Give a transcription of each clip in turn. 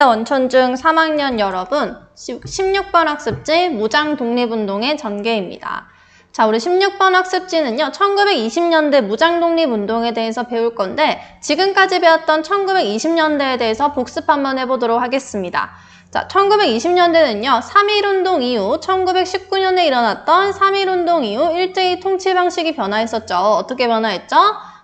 원천중 3학년 여러분, 16번 학습지 무장 독립운동의 전개입니다. 자, 우리 16번 학습지는요, 1920년대 무장 독립운동에 대해서 배울 건데 지금까지 배웠던 1920년대에 대해서 복습 한번 해보도록 하겠습니다. 자, 1920년대는요, 3.1운동 이후 1919년에 일어났던 3.1운동 이후 일제히 통치 방식이 변화했었죠. 어떻게 변화했죠?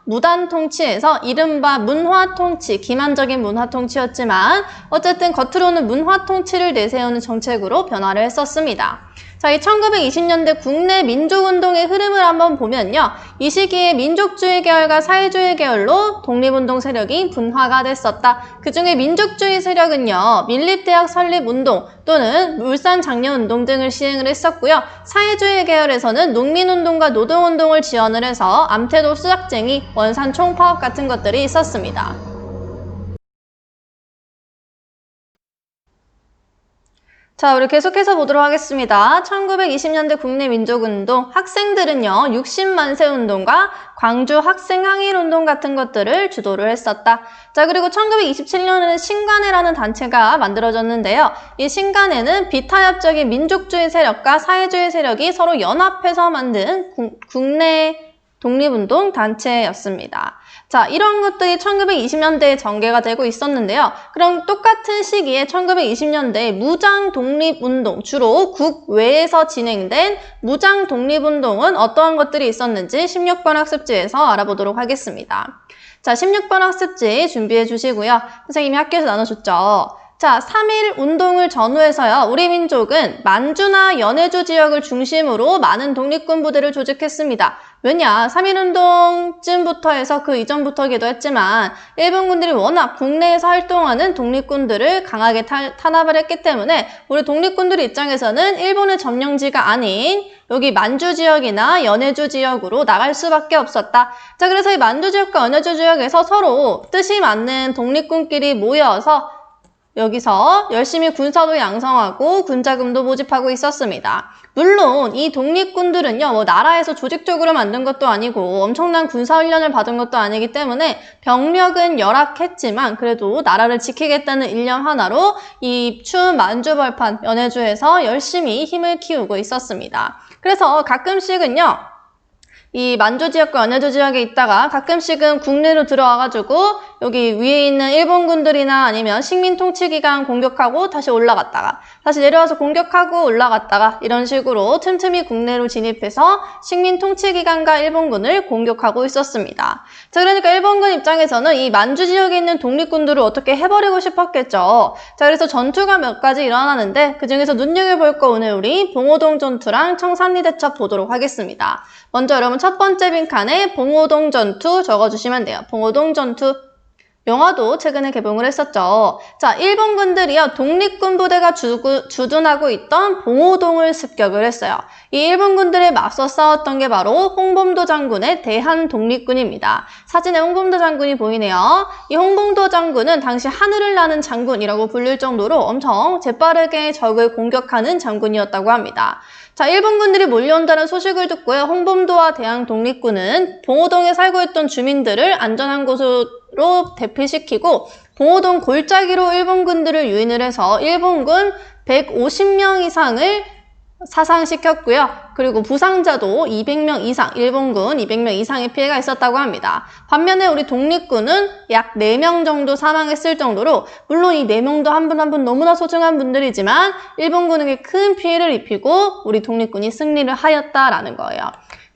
무단 통치에서 이른바 문화 통치, 기만적인 문화 통치였지만 어쨌든 겉으로는 문화 통치를 내세우는 정책으로 변화를 했었습니다. 자, 이 1920년대 국내 민족운동의 흐름을 한번 보면요. 이 시기에 민족주의 계열과 사회주의 계열로 독립운동 세력이 분화가 됐었다. 그중에 민족주의 세력은요. 민립대학 설립운동 또는 울산장려운동 등을 시행을 했었고요. 사회주의 계열에서는 농민운동과 노동운동을 지원을 해서 암태도 수작쟁이, 원산 총파업 같은 것들이 있었습니다. 자, 우리 계속해서 보도록 하겠습니다. 1920년대 국내 민족운동, 학생들은요, 60만세 운동과 광주 학생항일운동 같은 것들을 주도를 했었다. 자, 그리고 1927년에는 신간회라는 단체가 만들어졌는데요. 이 신간회는 비타협적인 민족주의 세력과 사회주의 세력이 서로 연합해서 만든 국내 독립운동 단체였습니다. 자, 이런 것들이 1920년대에 전개가 되고 있었는데요. 그럼 똑같은 시기에 1920년대 무장 독립운동, 주로 국외에서 진행된 무장 독립운동은 어떠한 것들이 있었는지 16번 학습지에서 알아보도록 하겠습니다. 자, 16번 학습지 준비해 주시고요. 선생님이 학교에서 나눠줬죠. 자, 3.1 운동을 전후해서요. 우리 민족은 만주나 연해주 지역을 중심으로 많은 독립군 부대를 조직했습니다. 왜냐? 3.1 운동쯤부터 해서 그 이전부터기도 했지만 일본군들이 워낙 국내에서 활동하는 독립군들을 강하게 탄압을 했기 때문에 우리 독립군들 입장에서는 일본의 점령지가 아닌 여기 만주 지역이나 연해주 지역으로 나갈 수밖에 없었다. 자, 그래서 이 만주 지역과 연해주 지역에서 서로 뜻이 맞는 독립군끼리 모여서 여기서 열심히 군사도 양성하고 군자금도 모집하고 있었습니다. 물론 이 독립군들은요, 나라에서 조직적으로 만든 것도 아니고 엄청난 군사훈련을 받은 것도 아니기 때문에 병력은 열악했지만 그래도 나라를 지키겠다는 일념 하나로 이 추운 만주벌판 연해주에서 열심히 힘을 키우고 있었습니다. 그래서 가끔씩은요, 이 만주 지역과 연해주 지역에 있다가 가끔씩은 국내로 들어와가지고 여기 위에 있는 일본군들이나 아니면 식민통치기관 공격하고 다시 올라갔다가 다시 내려와서 공격하고 올라갔다가 이런 식으로 틈틈이 국내로 진입해서 식민통치기관과 일본군을 공격하고 있었습니다. 자, 그러니까 일본군 입장에서는 이 만주 지역에 있는 독립군들을 어떻게 해버리고 싶었겠죠. 자, 그래서 전투가 몇 가지 일어나는데 그중에서 눈여겨볼 거 오늘 우리 봉오동 전투랑 청산리 대첩 보도록 하겠습니다. 먼저 여러분 첫 번째 빈칸에 봉오동 전투 적어주시면 돼요. 봉오동 전투. 영화도 최근에 개봉을 했었죠. 자, 일본군들이요, 독립군 부대가 주둔하고 있던 봉오동을 습격을 했어요. 이 일본군들에 맞서 싸웠던 게 바로 홍범도 장군의 대한독립군입니다. 사진에 홍범도 장군이 보이네요. 이 홍범도 장군은 당시 하늘을 나는 장군이라고 불릴 정도로 엄청 재빠르게 적을 공격하는 장군이었다고 합니다. 자, 일본군들이 몰려온다는 소식을 듣고요. 홍범도와 대한독립군은 봉오동에 살고 있던 주민들을 안전한 곳으로 대피시키고 봉오동 골짜기로 일본군들을 유인을 해서 일본군 150명 이상을 사상시켰고요. 그리고 부상자도 200명 이상, 일본군 200명 이상의 피해가 있었다고 합니다. 반면에 우리 독립군은 약 4명 정도 사망했을 정도로 물론 이 4명도 한 분 한 분 너무나 소중한 분들이지만 일본군에게 큰 피해를 입히고 우리 독립군이 승리를 하였다라는 거예요.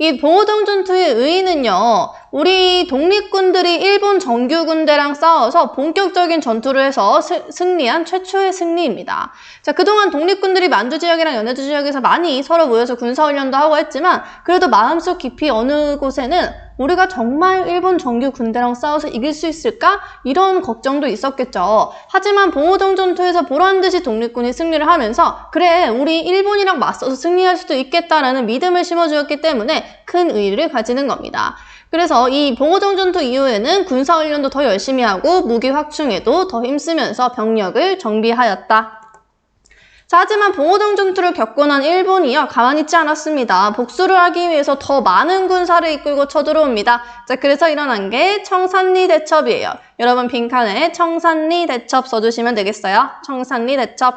이 봉오동 전투의 의의는요, 우리 독립군들이 일본 정규군대랑 싸워서 본격적인 전투를 해서 승리한 최초의 승리입니다. 자, 그동안 독립군들이 만주 지역이랑 연해주 지역에서 많이 서로 모여서 군사훈련도 하고 했지만 그래도 마음속 깊이 어느 곳에는 우리가 정말 일본 정규 군대랑 싸워서 이길 수 있을까? 이런 걱정도 있었겠죠. 하지만 봉오동 전투에서 보란듯이 독립군이 승리를 하면서 그래, 우리 일본이랑 맞서서 승리할 수도 있겠다라는 믿음을 심어주었기 때문에 큰 의의를 가지는 겁니다. 그래서 이 봉오동 전투 이후에는 군사훈련도 더 열심히 하고 무기 확충에도 더 힘쓰면서 병력을 정비하였다. 자, 하지만 봉오동 전투를 겪고 난 일본이요, 가만히 있지 않았습니다. 복수를 하기 위해서 더 많은 군사를 이끌고 쳐들어옵니다. 자, 그래서 일어난 게 청산리 대첩이에요. 여러분 빈칸에 청산리 대첩 써주시면 되겠어요. 청산리 대첩.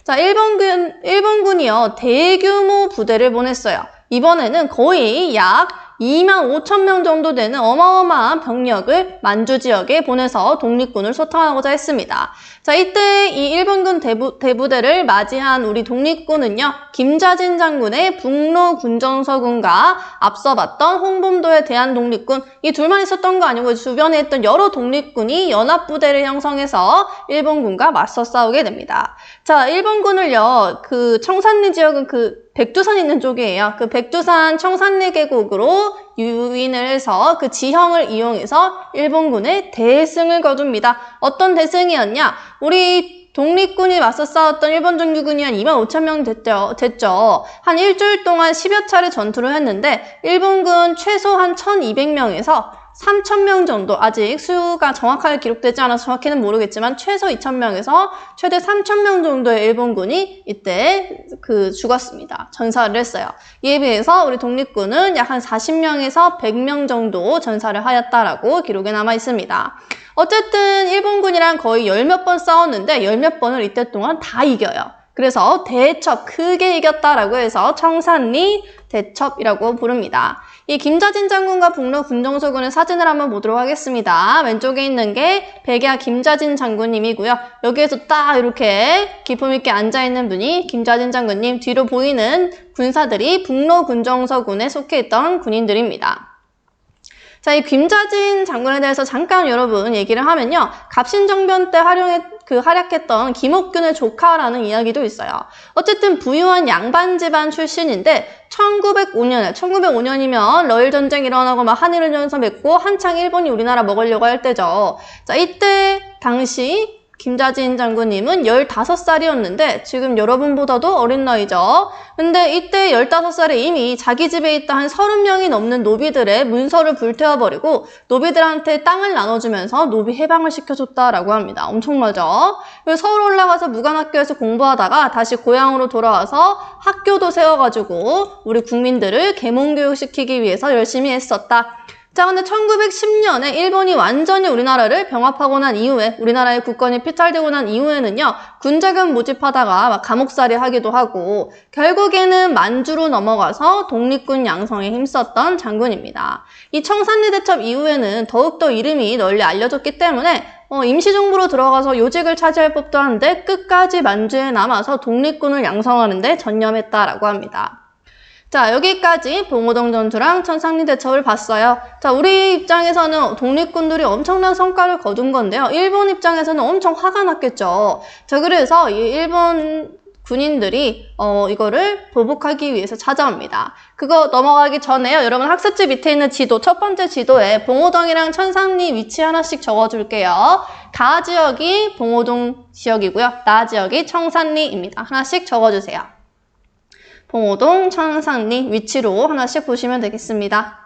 자, 일본군이요, 대규모 부대를 보냈어요. 이번에는 거의 약 25,000명 정도 되는 어마어마한 병력을 만주 지역에 보내서 독립군을 소탕하고자 했습니다. 자, 이때 이 일본군 대부대를 맞이한 우리 독립군은요, 김자진 장군의 북로 군정서군과 앞서 봤던 홍범도의 대한독립군, 이 둘만 있었던 거 아니고 주변에 있던 여러 독립군이 연합부대를 형성해서 일본군과 맞서 싸우게 됩니다. 자, 일본군을요, 그 청산리 지역은 백두산 있는 쪽이에요. 그 백두산 청산리 계곡으로 유인을 해서 그 지형을 이용해서 일본군의 대승을 거둡니다. 어떤 대승이었냐? 우리 독립군이 맞서 싸웠던 일본 정규군이 한 25,000명 됐죠. 한 일주일 동안 10여 차례 전투를 했는데 일본군 최소 한 1,200명에서 3,000명 정도, 아직 수가 정확하게 기록되지 않아서 정확히는 모르겠지만 최소 2,000명에서 최대 3,000명 정도의 일본군이 이때 죽었습니다. 전사를 했어요. 이에 비해서 우리 독립군은 약 한 40명에서 100명 정도 전사를 하였다라고 기록에 남아 있습니다. 어쨌든 일본군이랑 거의 10몇 번 싸웠는데 10몇 번을 이때 동안 다 이겨요. 그래서 대첩, 크게 이겼다라고 해서 청산리 대첩이라고 부릅니다. 이 김자진 장군과 북로 군정서군의 사진을 한번 보도록 하겠습니다. 왼쪽에 있는 게 백야 김자진 장군님이고요. 여기에서 딱 이렇게 기품 있게 앉아있는 분이 김자진 장군님, 뒤로 보이는 군사들이 북로 군정서군에 속해 있던 군인들입니다. 자, 이 김자진 장군에 대해서 잠깐 여러분 얘기를 하면요. 갑신정변 때 활약했던 김옥균의 조카라는 이야기도 있어요. 어쨌든 부유한 양반 집안 출신인데 1905년이면 러일 전쟁 일어나고 막 한일전서 맺고 한창 일본이 우리나라 먹으려고 할 때죠. 자, 이때 당시 김자진 장군님은 15살이었는데 지금 여러분보다도 어린 나이죠. 근데 이때 15살에 이미 자기 집에 있던 한 30명이 넘는 노비들의 문서를 불태워버리고 노비들한테 땅을 나눠주면서 노비 해방을 시켜줬다라고 합니다. 엄청나죠? 그래서 서울 올라가서 무관학교에서 공부하다가 다시 고향으로 돌아와서 학교도 세워가지고 우리 국민들을 계몽교육시키기 위해서 열심히 했었다. 자, 근데 1910년에 일본이 완전히 우리나라를 병합하고 난 이후에, 우리나라의 국권이 피탈되고 난 이후에는요, 군자금 모집하다가 막 감옥살이 하기도 하고, 결국에는 만주로 넘어가서 독립군 양성에 힘썼던 장군입니다. 이 청산리 대첩 이후에는 더욱더 이름이 널리 알려졌기 때문에 임시정부로 들어가서 요직을 차지할 법도 한데 끝까지 만주에 남아서 독립군을 양성하는 데 전념했다라고 합니다. 자, 여기까지 봉오동 전투랑 청산리 대첩을 봤어요. 자, 우리 입장에서는 독립군들이 엄청난 성과를 거둔 건데요. 일본 입장에서는 엄청 화가 났겠죠. 자, 그래서 이 일본 군인들이 이거를 보복하기 위해서 찾아옵니다. 그거 넘어가기 전에요. 여러분 학습지 밑에 있는 지도, 첫 번째 지도에 봉오동이랑 청산리 위치 하나씩 적어줄게요. 가 지역이 봉오동 지역이고요. 나 지역이 청산리입니다. 하나씩 적어주세요. 봉오동, 청산리 위치로 하나씩 보시면 되겠습니다.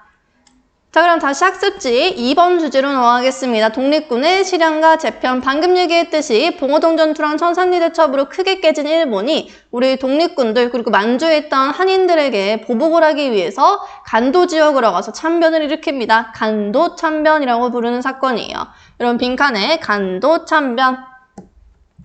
자, 그럼 다시 학습지 2번 주제로 넘어가겠습니다. 독립군의 실현과 재편. 방금 얘기했듯이 봉오동 전투랑 청산리 대첩으로 크게 깨진 일본이 우리 독립군들 그리고 만주에 있던 한인들에게 보복을 하기 위해서 간도 지역으로 가서 참변을 일으킵니다. 간도 참변이라고 부르는 사건이에요. 여러분 빈칸에 간도 참변.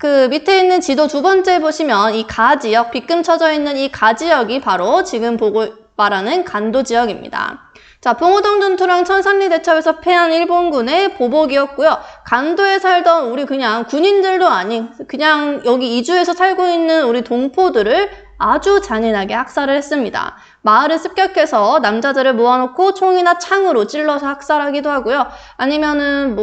그 밑에 있는 지도 두 번째 보시면 이 가 지역, 빗금 쳐져 있는 이 가 지역이 바로 지금 보고 말하는 간도 지역입니다. 자, 봉오동 전투랑 청산리 대첩에서 패한 일본군의 보복이었고요. 간도에 살던 우리 그냥 군인들도 아닌 그냥 여기 이주해서 살고 있는 우리 동포들을 아주 잔인하게 학살을 했습니다. 마을을 습격해서 남자들을 모아놓고 총이나 창으로 찔러서 학살하기도 하고요. 아니면은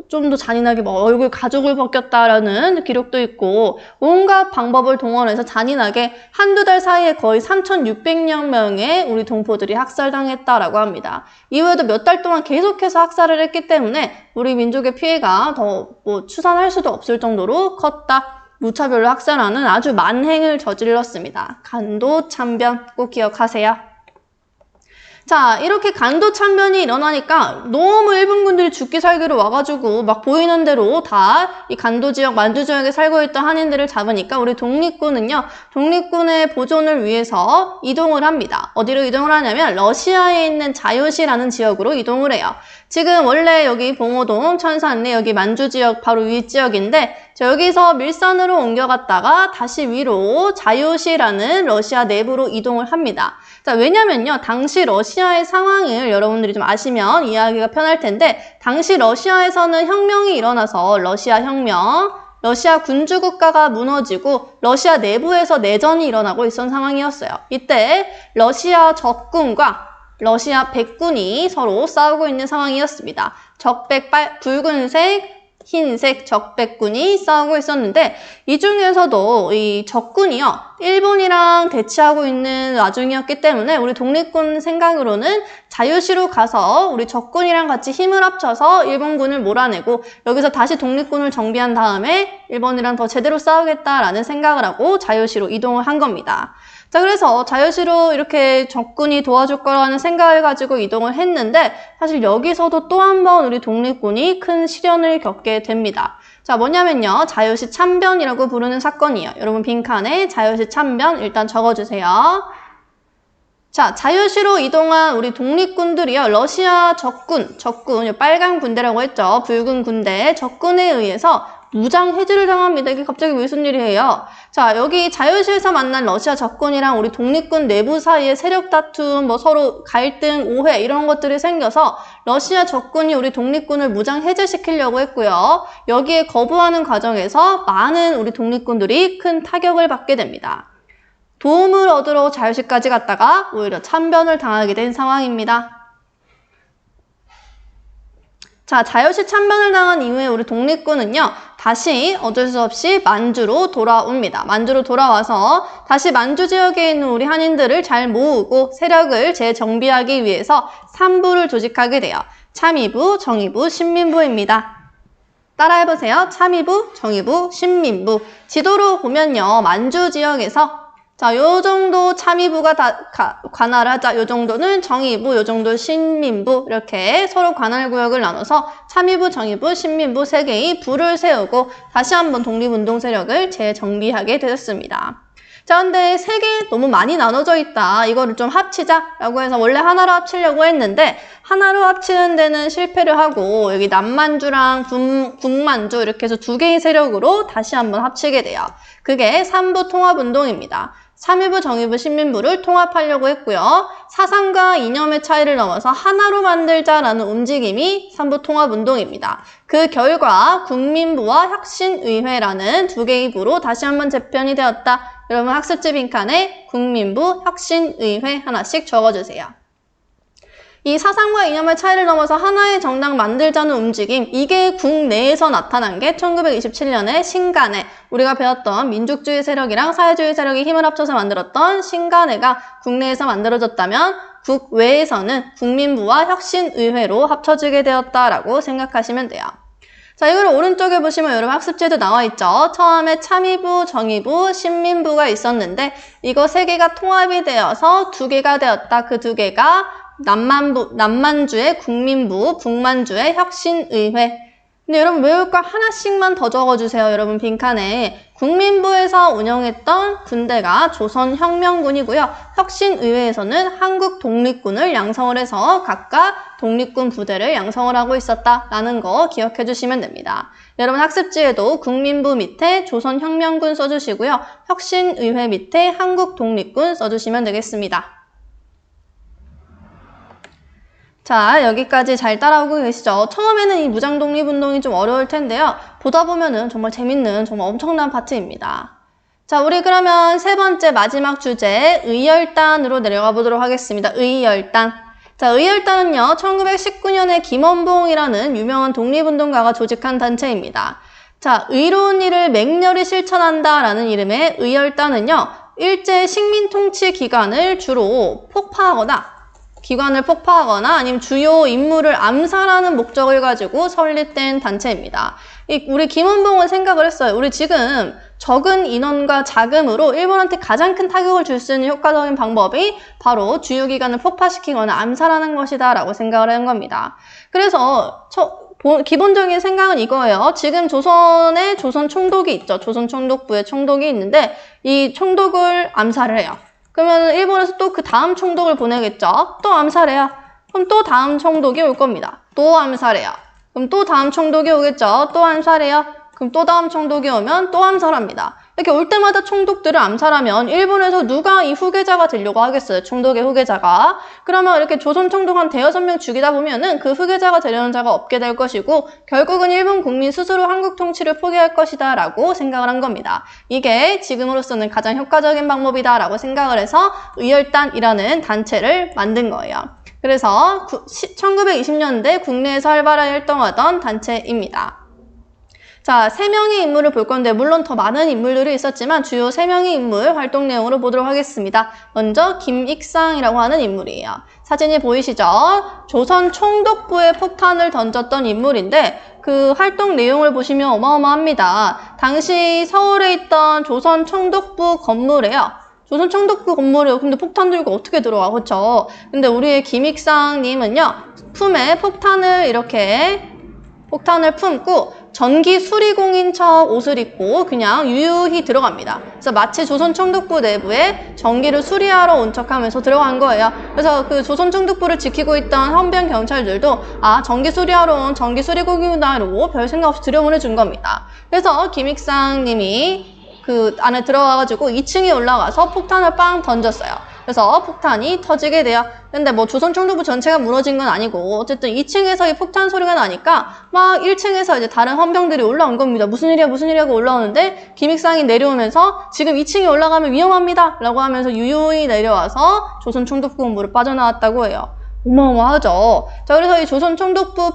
좀 더 잔인하게 얼굴 가죽을 벗겼다라는 기록도 있고 온갖 방법을 동원해서 잔인하게 한두 달 사이에 거의 3,600여 명의 우리 동포들이 학살당했다라고 합니다. 이후에도 몇 달 동안 계속해서 학살을 했기 때문에 우리 민족의 피해가 더 추산할 수도 없을 정도로 컸다. 무차별로 학살하는 아주 만행을 저질렀습니다. 간도 참변 꼭 기억하세요. 자, 이렇게 간도 참변이 일어나니까 너무 일본군들이 죽기 살기로 와가지고 막 보이는 대로 다 이 간도 지역, 만주 지역에 살고 있던 한인들을 잡으니까 우리 독립군은요, 독립군의 보존을 위해서 이동을 합니다. 어디로 이동을 하냐면 러시아에 있는 자요시라는 지역으로 이동을 해요. 지금 원래 여기 봉오동, 천산리, 여기 만주 지역 바로 위 지역인데 여기서 밀산으로 옮겨갔다가 다시 위로 자요시라는 러시아 내부로 이동을 합니다. 자, 왜냐면요, 당시 러시아의 상황을 여러분들이 좀 아시면 이해하기가 편할 텐데 당시 러시아에서는 혁명이 일어나서 러시아 혁명, 러시아 군주국가가 무너지고 러시아 내부에서 내전이 일어나고 있었던 상황이었어요. 이때 러시아 적군과 러시아 백군이 서로 싸우고 있는 상황이었습니다. 적백 붉은색, 흰색 적백군이 싸우고 있었는데 이 중에서도 이 적군이요, 일본이랑 대치하고 있는 와중이었기 때문에 우리 독립군 생각으로는 자유시로 가서 우리 적군이랑 같이 힘을 합쳐서 일본군을 몰아내고 여기서 다시 독립군을 정비한 다음에 일본이랑 더 제대로 싸우겠다라는 생각을 하고 자유시로 이동을 한 겁니다. 자, 그래서 자유시로 이렇게 적군이 도와줄 거라는 생각을 가지고 이동을 했는데 사실 여기서도 또 한 번 우리 독립군이 큰 시련을 겪게 됩니다. 자, 뭐냐면요, 자유시 참변이라고 부르는 사건이에요. 여러분 빈칸에 자유시 참변 일단 적어주세요. 자, 자유시로 이동한 우리 독립군들이요, 러시아 적군, 빨간 군대라고 했죠. 붉은 군대, 적군에 의해서 무장 해제를 당합니다. 이게 갑자기 무슨 일이에요? 자, 여기 자유시에서 만난 러시아 적군이랑 우리 독립군 내부 사이에 세력 다툼, 뭐 서로 갈등, 오해 이런 것들이 생겨서 러시아 적군이 우리 독립군을 무장 해제시키려고 했고요. 여기에 거부하는 과정에서 많은 우리 독립군들이 큰 타격을 받게 됩니다. 도움을 얻으러 자유시까지 갔다가 오히려 참변을 당하게 된 상황입니다. 자, 자유시 참변을 당한 이후에 우리 독립군은요, 다시 어쩔 수 없이 만주로 돌아옵니다. 만주로 돌아와서 다시 만주 지역에 있는 우리 한인들을 잘 모으고 세력을 재정비하기 위해서 3부를 조직하게 돼요. 참의부, 정의부, 신민부입니다. 따라해보세요. 참의부, 정의부, 신민부. 지도로 보면요, 만주 지역에서 자, 요 정도 참의부가 다 관할을 하자. 요 정도는 정의부, 요 정도 신민부 이렇게 서로 관할 구역을 나눠서 참의부, 정의부, 신민부 세 개의 부를 세우고 다시 한번 독립운동 세력을 재정비하게 되었습니다. 자, 근데 세 개 너무 많이 나눠져 있다. 이거를 좀 합치자라고 해서 원래 하나로 합치려고 했는데 하나로 합치는 데는 실패를 하고 여기 남만주랑 북만주 이렇게 해서 두 개의 세력으로 다시 한번 합치게 돼요. 그게 3부 통합운동입니다. 참의부, 정의부, 신민부를 통합하려고 했고요. 사상과 이념의 차이를 넘어서 하나로 만들자라는 움직임이 3부 통합운동입니다. 그 결과 국민부와 혁신의회라는 두 개의 부로 다시 한번 재편이 되었다. 여러분 학습지 빈칸에 국민부, 혁신의회 하나씩 적어주세요. 이 사상과 이념의 차이를 넘어서 하나의 정당 만들자는 움직임, 이게 국내에서 나타난 게 1927년에 신간회, 우리가 배웠던 민족주의 세력이랑 사회주의 세력이 힘을 합쳐서 만들었던 신간회가 국내에서 만들어졌다면 국외에서는 국민부와 혁신의회로 합쳐지게 되었다라고 생각하시면 돼요. 자, 이걸 오른쪽에 보시면 여러분 학습지에도 나와 있죠. 처음에 참의부, 정의부, 신민부가 있었는데 이거 세 개가 통합이 되어서 두 개가 되었다. 그 두 개가 남만주의 국민부, 북만주의 혁신의회. 근데 여러분 외울 거 하나씩만 더 적어주세요. 여러분 빈칸에 국민부에서 운영했던 군대가 조선혁명군이고요. 혁신의회에서는 한국독립군을 양성을 해서 각각 독립군 부대를 양성을 하고 있었다라는 거 기억해 주시면 됩니다. 여러분 학습지에도 국민부 밑에 조선혁명군 써주시고요. 혁신의회 밑에 한국독립군 써주시면 되겠습니다. 자, 여기까지 잘 따라오고 계시죠? 처음에는 이 무장독립운동이 좀 어려울 텐데요. 보다 보면은 정말 재밌는, 정말 엄청난 파트입니다. 자, 우리 그러면 세 번째 마지막 주제, 의열단으로 내려가 보도록 하겠습니다. 의열단. 자, 의열단은요, 1919년에 김원봉이라는 유명한 독립운동가가 조직한 단체입니다. 자, 의로운 일을 맹렬히 실천한다라는 이름의 의열단은요, 일제 식민통치 기간을 주로 기관을 폭파하거나 아니면 주요 인물을 암살하는 목적을 가지고 설립된 단체입니다. 우리 김원봉은 생각을 했어요. 우리 지금 적은 인원과 자금으로 일본한테 가장 큰 타격을 줄 수 있는 효과적인 방법이 바로 주요기관을 폭파시키거나 암살하는 것이다 라고 생각을 한 겁니다. 그래서 기본적인 생각은 이거예요. 지금 조선에 조선 총독이 있죠. 조선 총독부에 총독이 있는데 이 총독을 암살을 해요. 그러면 일본에서 또 그 다음 총독을 보내겠죠. 또 암살해요. 그럼 또 다음 총독이 올 겁니다. 또 암살해요. 그럼 또 다음 총독이 오겠죠. 또 암살해요. 그럼 또 다음 총독이 오면 또 암살합니다. 이렇게 올 때마다 총독들을 암살하면 일본에서 누가 이 후계자가 되려고 하겠어요. 총독의 후계자가. 그러면 이렇게 조선 총독 한 5-6명 죽이다 보면은 그 후계자가 되려는 자가 없게 될 것이고 결국은 일본 국민 스스로 한국 통치를 포기할 것이다 라고 생각을 한 겁니다. 이게 지금으로서는 가장 효과적인 방법이다 라고 생각을 해서 의열단이라는 단체를 만든 거예요. 그래서 1920년대 국내에서 활발하게 활동하던 단체입니다. 자, 3명의 인물을 볼 건데 물론 더 많은 인물들이 있었지만 주요 3명의 인물 활동 내용으로 보도록 하겠습니다. 먼저 김익상이라고 하는 인물이에요. 사진이 보이시죠? 조선 총독부에 폭탄을 던졌던 인물인데 그 활동 내용을 보시면 어마어마합니다. 당시 서울에 있던 조선 총독부 건물에요. 조선 총독부 건물이에요. 근데 폭탄 들고 어떻게 들어와? 그렇죠? 근데 우리의 김익상님은요. 품에 폭탄을 품고 전기 수리공인 척 옷을 입고 그냥 유유히 들어갑니다. 그래서 마치 조선 총독부 내부에 전기를 수리하러 온 척하면서 들어간 거예요. 그래서 그 조선 총독부를 지키고 있던 헌병 경찰들도 전기 수리하러 온 전기 수리공이구나 이러고 별 생각 없이 들여보내준 겁니다. 그래서 김익상님이 그 안에 들어가가지고 2층에 올라가서 폭탄을 빵 던졌어요. 그래서 폭탄이 터지게 돼요. 근데 뭐 조선 총독부 전체가 무너진 건 아니고 어쨌든 2층에서 이 폭탄 소리가 나니까 막 1층에서 이제 다른 헌병들이 올라온 겁니다. 무슨 일이야 하고 올라오는데 김익상이 내려오면서 지금 2층에 올라가면 위험합니다 라고 하면서 유유히 내려와서 조선 총독부 본부를 빠져나왔다고 해요. 어마어마하죠. 자, 그래서 이 조선 총독부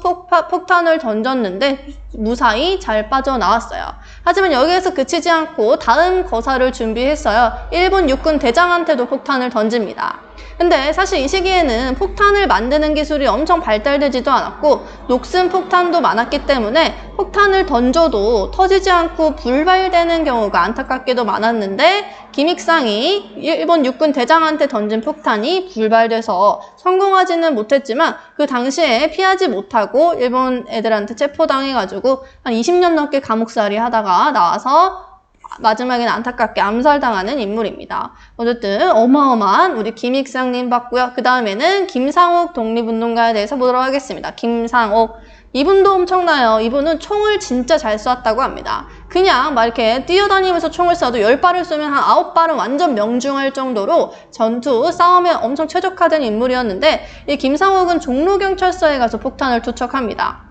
폭탄을 던졌는데 무사히 잘 빠져나왔어요. 하지만 여기에서 그치지 않고 다음 거사를 준비했어요. 일본 육군 대장한테도 폭탄을 던집니다. 근데 사실 이 시기에는 폭탄을 만드는 기술이 엄청 발달되지도 않았고 녹슨 폭탄도 많았기 때문에 폭탄을 던져도 터지지 않고 불발되는 경우가 안타깝게도 많았는데 김익상이 일본 육군 대장한테 던진 폭탄이 불발돼서 성공하지는 못했지만 그 당시에 피하지 못하고 일본 애들한테 체포당해가지고 한 20년 넘게 감옥살이 하다가 나와서 마지막에는 안타깝게 암살당하는 인물입니다. 어쨌든 어마어마한 우리 김익상님 봤고요. 그 다음에는 김상옥 독립운동가에 대해서 보도록 하겠습니다. 김상옥. 이분도 엄청나요. 이분은 총을 진짜 잘 쐈다고 합니다. 그냥 막 이렇게 뛰어다니면서 총을 쏴도 10발을 쏘면 한 9발은 완전 명중할 정도로 전투, 싸움에 엄청 최적화된 인물이었는데 이 김상옥은 종로경찰서에 가서 폭탄을 투척합니다.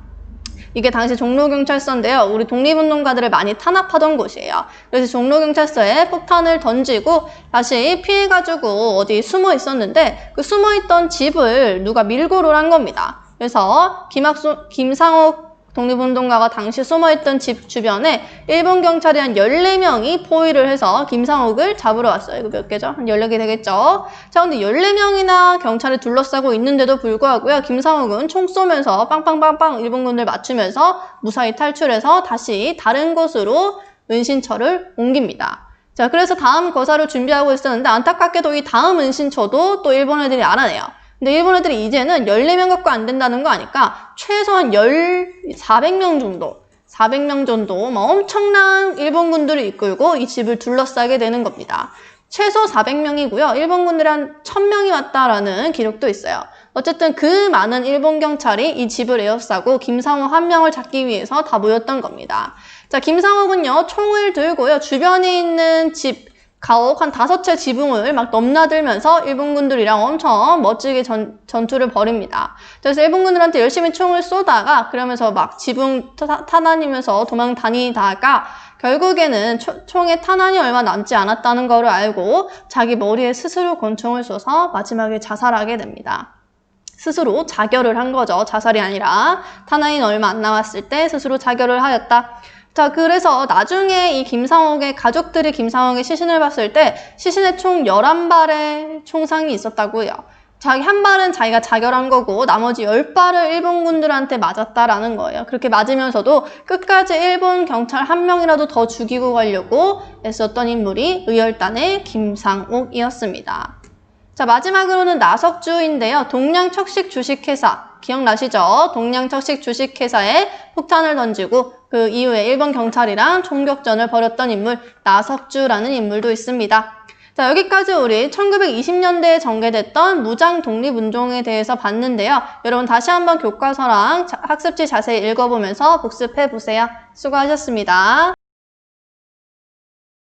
이게 당시 종로경찰서인데요. 우리 독립운동가들을 많이 탄압하던 곳이에요. 그래서 종로경찰서에 폭탄을 던지고 다시 피해가지고 어디 숨어 있었는데 그 숨어있던 집을 누가 밀고를 한 겁니다. 그래서 김상옥 독립운동가가 당시 숨어있던 집 주변에 일본 경찰이 한 14명이 포위를 해서 김상옥을 잡으러 왔어요. 이거 몇 개죠? 한 14개 되겠죠? 자, 근데 14명이나 경찰이 둘러싸고 있는데도 불구하고요. 김상옥은 총 쏘면서 빵빵빵빵 일본군들 맞추면서 무사히 탈출해서 다시 다른 곳으로 은신처를 옮깁니다. 자, 그래서 다음 거사를 준비하고 있었는데 안타깝게도 이 다음 은신처도 또 일본 애들이 알아내요. 근데 일본 애들이 이제는 14명 갖고 안 된다는 거 아니까 최소한 400명 정도 막 엄청난 일본군들을 이끌고 이 집을 둘러싸게 되는 겁니다. 최소 400명이고요. 일본군들이 한 1000명이 왔다라는 기록도 있어요. 어쨌든 그 많은 일본 경찰이 이 집을 에워싸고 김상옥 한 명을 잡기 위해서 다 모였던 겁니다. 자, 김상옥은요, 총을 들고요, 주변에 있는 집, 가옥 한 5채 지붕을 막 넘나들면서 일본군들이랑 엄청 멋지게 전투를 벌입니다. 그래서 일본군들한테 열심히 총을 쏘다가 그러면서 막 지붕 타다니면서 도망 다니다가 결국에는 총의 탄환이 얼마 남지 않았다는 거를 알고 자기 머리에 스스로 권총을 쏘서 마지막에 자살하게 됩니다. 스스로 자결을 한 거죠. 자살이 아니라 탄환이 얼마 안 남았을 때 스스로 자결을 하였다. 자, 그래서 나중에 이 김상옥의 가족들이 김상옥의 시신을 봤을 때 시신에 총 11발의 총상이 있었다고 해요. 자기 한 발은 자기가 자결한 거고 나머지 10발을 일본군들한테 맞았다라는 거예요. 그렇게 맞으면서도 끝까지 일본 경찰 한 명이라도 더 죽이고 가려고 애썼던 인물이 의열단의 김상옥이었습니다. 자, 마지막으로는 나석주인데요. 동양척식 주식회사 기억나시죠? 동양척식 주식회사에 폭탄을 던지고 그 이후에 일본 경찰이랑 총격전을 벌였던 인물 나석주라는 인물도 있습니다. 자, 여기까지 우리 1920년대에 전개됐던 무장 독립운동에 대해서 봤는데요. 여러분 다시 한번 교과서랑 학습지 자세히 읽어보면서 복습해보세요. 수고하셨습니다.